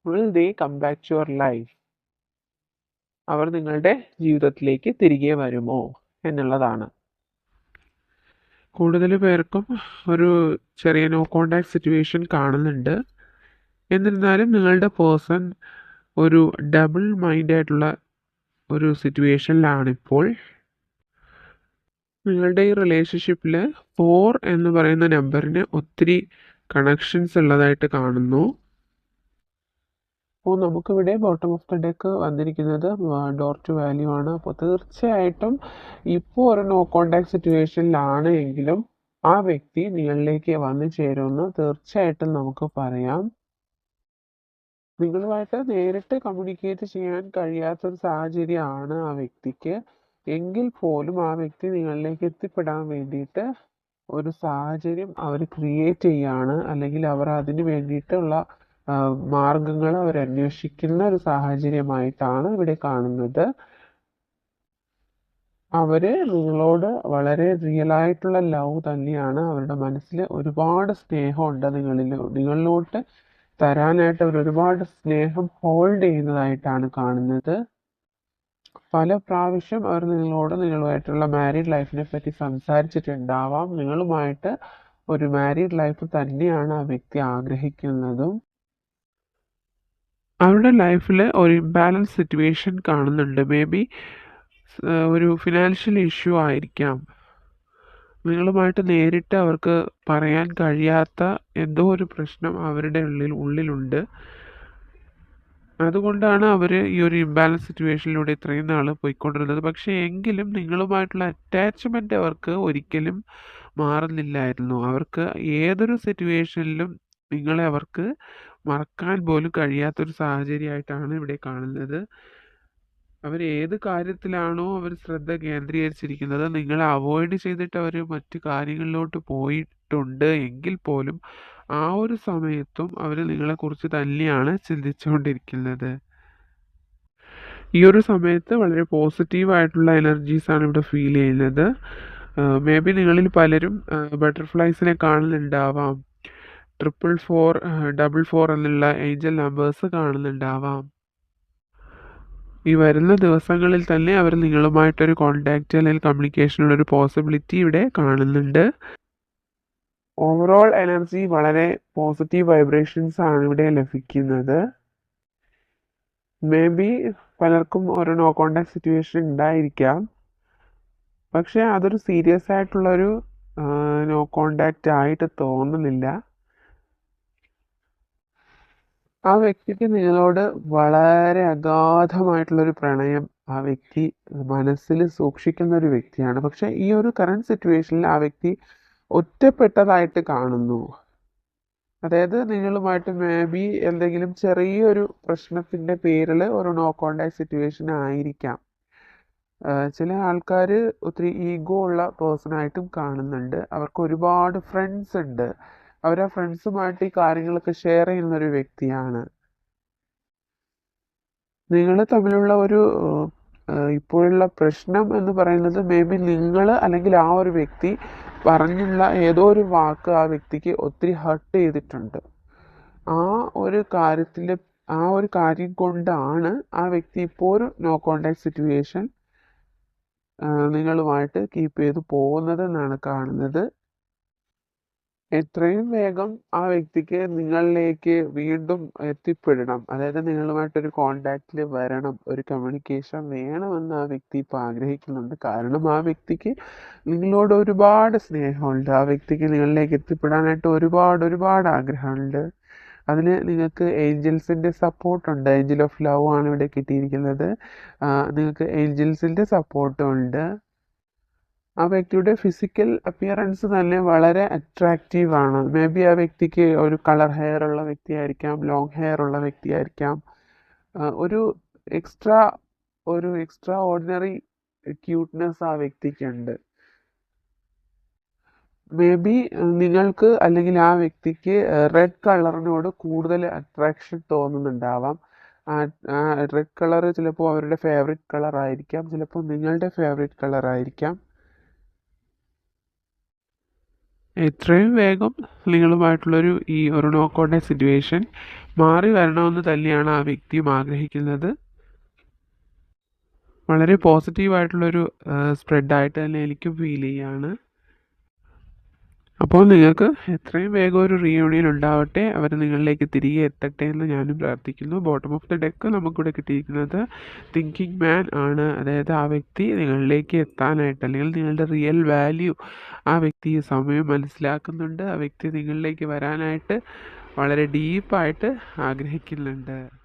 Will they come back to your life? അവർ നിങ്ങളുടെ ജീവിതത്തിലേക്ക് തിരികെ വരുമോ എന്നുള്ളതാണ്. കൂടുതൽ പേർക്കും ഒരു ചെറിയ നോ കോണ്ടാക്ട് സിറ്റുവേഷൻ കാണുന്നുണ്ട്. എന്നിരുന്നാലും നിങ്ങളുടെ പേഴ്സൺ ഒരു ഡബിൾ മൈൻഡ് ആയിട്ടുള്ള ഒരു സിറ്റുവേഷനിലാണിപ്പോൾ. നിങ്ങളുടെ ഈ റിലേഷൻഷിപ്പിൽ 4 എന്ന് പറയുന്ന നമ്പറിന് ഒത്തിരി കണക്ഷൻസ് ഉള്ളതായിട്ട് കാണുന്നു. അപ്പോൾ നമുക്കിവിടെ ബോട്ടം ഓഫ് ദ ഡെക്ക് വന്നിരിക്കുന്നത് ഡോർ ടു വാല്യൂ ആണ്. അപ്പോൾ തീർച്ചയായിട്ടും ഇപ്പോൾ ഒരു നോ കോണ്ടാക്ട് സിറ്റുവേഷനിലാണ് എങ്കിലും ആ വ്യക്തി നിങ്ങളിലേക്ക് വന്നു ചേരുമെന്ന് തീർച്ചയായിട്ടും നമുക്ക് പറയാം. നിങ്ങളുമായിട്ട് നേരിട്ട് കമ്മ്യൂണിക്കേറ്റ് ചെയ്യാൻ കഴിയാത്തൊരു സാഹചര്യമാണ് ആ വ്യക്തിക്ക്. എങ്കിൽ പോലും ആ വ്യക്തി നിങ്ങളിലേക്ക് എത്തിപ്പെടാൻ വേണ്ടിയിട്ട് ഒരു സാഹചര്യം അവർ ക്രിയേറ്റ് ചെയ്യുകയാണ്, അല്ലെങ്കിൽ അവർ അതിന് വേണ്ടിയിട്ടുള്ള മാർഗങ്ങൾ അവർ അന്വേഷിക്കുന്ന ഒരു സാഹചര്യമായിട്ടാണ് ഇവിടെ കാണുന്നത്. അവര് നിങ്ങളോട് വളരെ റിയൽ ആയിട്ടുള്ള ലവ് തന്നെയാണ്. അവരുടെ മനസ്സിൽ ഒരുപാട് സ്നേഹമുണ്ട് നിങ്ങളിലോട്ട് തരാനായിട്ട്. അവർ ഒരുപാട് സ്നേഹം ഹോൾഡ് ചെയ്യുന്നതായിട്ടാണ് കാണുന്നത്. പല പ്രാവശ്യം അവർ നിങ്ങളുമായിട്ടുള്ള മാരീഡ് ലൈഫിനെ പറ്റി സംസാരിച്ചിട്ടുണ്ടാവാം. നിങ്ങളുമായിട്ട് ഒരു മാരീഡ് ലൈഫ് തന്നെയാണ് ആ വ്യക്തി ആഗ്രഹിക്കുന്നതും. അവരുടെ ലൈഫിൽ ഒരു ഇംബാലൻസ് സിറ്റുവേഷൻ കാണുന്നുണ്ട്. മേ ബി ഒരു ഫിനാൻഷ്യൽ ഇഷ്യൂ ആയിരിക്കാം. നിങ്ങളുമായിട്ട് നേരിട്ട് അവർക്ക് പറയാൻ കഴിയാത്ത എന്തോ ഒരു പ്രശ്നം അവരുടെ ഉള്ളിലുണ്ട്. അതുകൊണ്ടാണ് അവർ ഈ ഒരു ഇംബാലൻസ് സിറ്റുവേഷനിലൂടെ ഇത്രയും നാൾ പോയിക്കൊണ്ടിരുന്നത്. പക്ഷേ എങ്കിലും നിങ്ങളുമായിട്ടുള്ള അറ്റാച്ച്മെൻറ്റ് അവർക്ക് ഒരിക്കലും മാറുന്നില്ലായിരുന്നു. അവർക്ക് ഏതൊരു സിറ്റുവേഷനിലും നിങ്ങളെ അവർക്ക് മറക്കാൻ പോലും കഴിയാത്തൊരു സാഹചര്യമായിട്ടാണ് ഇവിടെ കാണുന്നത്. അവർ ഏത് കാര്യത്തിലാണോ അവർ ശ്രദ്ധ കേന്ദ്രീകരിച്ചിരിക്കുന്നത്, നിങ്ങളെ അവോയ്ഡ് ചെയ്തിട്ട് അവർ മറ്റു കാര്യങ്ങളിലോട്ട് പോയിട്ടുണ്ട് എങ്കിൽ പോലും ആ ഒരു സമയത്തും അവർ നിങ്ങളെക്കുറിച്ച് തന്നെയാണ് ചിന്തിച്ചുകൊണ്ടിരിക്കുന്നത്. ഈ ഒരു സമയത്ത് വളരെ പോസിറ്റീവായിട്ടുള്ള എനർജീസാണ് ഇവിടെ ഫീൽ ചെയ്യുന്നത്. മേ ബി നിങ്ങളിൽ പലരും ബട്ടർഫ്ലൈസിനെ കാണുന്നുണ്ടാവാം. 444, 44 എന്നുള്ള ഏഞ്ചൽ നമ്പേഴ്സ് കാണുന്നുണ്ടാവാം. ഈ വരുന്ന ദിവസങ്ങളിൽ തന്നെ അവർ നിങ്ങളുമായിട്ടൊരു കോണ്ടാക്റ്റ് അല്ലെങ്കിൽ കമ്മ്യൂണിക്കേഷനുള്ള ഒരു പോസിബിലിറ്റി ഇവിടെ കാണുന്നുണ്ട്. ഓവറോൾ എനർജി വളരെ പോസിറ്റീവ് വൈബ്രേഷൻസ് ആണ് ഇവിടെ ലഭിക്കുന്നത്. മേ ബി പലർക്കും ഒരു നോ കോണ്ടാക്ട് സിറ്റുവേഷൻ ഉണ്ടായിരിക്കാം. പക്ഷേ അതൊരു സീരിയസ് ആയിട്ടുള്ളൊരു നോ കോണ്ടാക്റ്റ് ആയിട്ട് തോന്നുന്നില്ല. ആ വ്യക്തിക്ക് നിങ്ങളോട് വളരെ അഗാധമായിട്ടുള്ളൊരു പ്രണയം ആ വ്യക്തി മനസ്സിൽ സൂക്ഷിക്കുന്ന ഒരു വ്യക്തിയാണ്. പക്ഷേ ഈ ഒരു കറണ്ട് സിറ്റുവേഷനിൽ ആ വ്യക്തി ഒറ്റപ്പെട്ടതായിട്ട് കാണുന്നു. അതായത് നിങ്ങളുമായിട്ട് മേ ബി എന്തെങ്കിലും ചെറിയൊരു പ്രശ്നത്തിൻ്റെ പേരിൽ ഒരു നോ കോണ്ടാക്ട് സിറ്റുവേഷൻ ആയിരിക്കാം. ചില ആൾക്കാർ ഒത്തിരി ഈഗോ ഉള്ള പേഴ്സണായിട്ടും കാണുന്നുണ്ട്. അവർക്ക് ഒരുപാട് ഫ്രണ്ട്സ് ഉണ്ട്. അവർ ആ ഫ്രണ്ട്സുമായിട്ട് ഈ കാര്യങ്ങളൊക്കെ ഷെയർ ചെയ്യുന്നൊരു വ്യക്തിയാണ്. നിങ്ങൾ തമ്മിലുള്ള ഒരു ഇപ്പോഴുള്ള പ്രശ്നം എന്ന് പറയുന്നത് മേ ബി നിങ്ങൾ അല്ലെങ്കിൽ ആ ഒരു വ്യക്തി പറഞ്ഞുള്ള ഏതോ ഒരു വാക്ക് ആ വ്യക്തിക്ക് ഒത്തിരി ഹർട്ട് ചെയ്തിട്ടുണ്ട്. ആ ഒരു കാര്യം കൊണ്ടാണ് ആ വ്യക്തി ഇപ്പോൾ ഒരു നോ കോണ്ടാക്ട് സിറ്റുവേഷൻ നിങ്ങളുമായിട്ട് കീപ്പ് ചെയ്ത് പോകുന്നതെന്നാണ് കാണുന്നത്. എത്രയും വേഗം ആ വ്യക്തിക്ക് നിങ്ങളിലേക്ക് വീണ്ടും എത്തിപ്പെടണം, അതായത് നിങ്ങളുമായിട്ടൊരു കോണ്ടാക്റ്റിൽ വരണം, ഒരു കമ്മ്യൂണിക്കേഷൻ വേണമെന്ന് ആ വ്യക്തി ഇപ്പോൾ ആഗ്രഹിക്കുന്നുണ്ട്. കാരണം ആ വ്യക്തിക്ക് നിങ്ങളോട് ഒരുപാട് സ്നേഹമുണ്ട്. ആ വ്യക്തിക്ക് നിങ്ങളിലേക്ക് എത്തിപ്പെടാനായിട്ട് ഒരുപാട് ആഗ്രഹമുണ്ട്. അതിന് നിങ്ങൾക്ക് ഏഞ്ചൽസിൻ്റെ സപ്പോർട്ടുണ്ട്. ഏഞ്ചൽ ഓഫ് ലവ് ആണ് ഇവിടെ കിട്ടിയിരിക്കുന്നത്. നിങ്ങൾക്ക് ഏഞ്ചൽസിൻ്റെ സപ്പോർട്ടും ഉണ്ട്. ആ വ്യക്തിയുടെ ഫിസിക്കൽ അപ്പിയറൻസ് തന്നെ വളരെ അട്രാക്റ്റീവ് ആണ്. മേ ബി ആ വ്യക്തിക്ക് ഒരു കളർ ഹെയർ ഉള്ള വ്യക്തിയായിരിക്കാം, ലോങ് ഹെയർ ഉള്ള വ്യക്തിയായിരിക്കാം. ഒരു എക്സ്ട്രാ ഓർഡിനറി ക്യൂട്ട്നെസ് ആ വ്യക്തിക്കുണ്ട്. മേ ബി നിങ്ങൾക്ക് അല്ലെങ്കിൽ ആ വ്യക്തിക്ക് റെഡ് കളറിനോട് കൂടുതൽ അട്രാക്ഷൻ തോന്നുന്നുണ്ടാവാം. റെഡ് കളർ ചിലപ്പോൾ അവരുടെ ഫേവറേറ്റ് കളർ ആയിരിക്കാം, ചിലപ്പോൾ നിങ്ങളുടെ ഫേവറേറ്റ് കളർ ആയിരിക്കാം. എത്രയും വേഗം നിങ്ങളുമായിട്ടുള്ളൊരു ഈ ഒരു നോ കോണ്ടാക്ട് സിറ്റുവേഷൻ മാറി വരണമെന്ന് തന്നെയാണ് ആ വ്യക്തിയും ആഗ്രഹിക്കുന്നത്. വളരെ പോസിറ്റീവായിട്ടുള്ളൊരു സ്പ്രെഡായിട്ട് തന്നെ എനിക്കും ഫീൽ ചെയ്യാണ്. അപ്പോൾ നിങ്ങൾക്ക് എത്രയും വേഗം ഒരു റീയൂണിയൻ ഉണ്ടാവട്ടെ, അവർ നിങ്ങളിലേക്ക് തിരികെ എത്തട്ടെ എന്ന് ഞാനും പ്രാർത്ഥിക്കുന്നു. ബോട്ടം ഓഫ് ദ ഡെക്ക് നമുക്കിവിടെ കിട്ടിയിരിക്കുന്നത് തിങ്കിങ് മാൻ ആണ്. അതായത് ആ വ്യക്തി നിങ്ങളിലേക്ക് എത്താനായിട്ട്, അല്ലെങ്കിൽ നിങ്ങളുടെ റിയൽ വാല്യൂ ആ വ്യക്തി ഈ സമയം മനസ്സിലാക്കുന്നുണ്ട്. ആ വ്യക്തി നിങ്ങളിലേക്ക് വരാനായിട്ട് വളരെ ഡീപ്പായിട്ട് ആഗ്രഹിക്കുന്നുണ്ട്.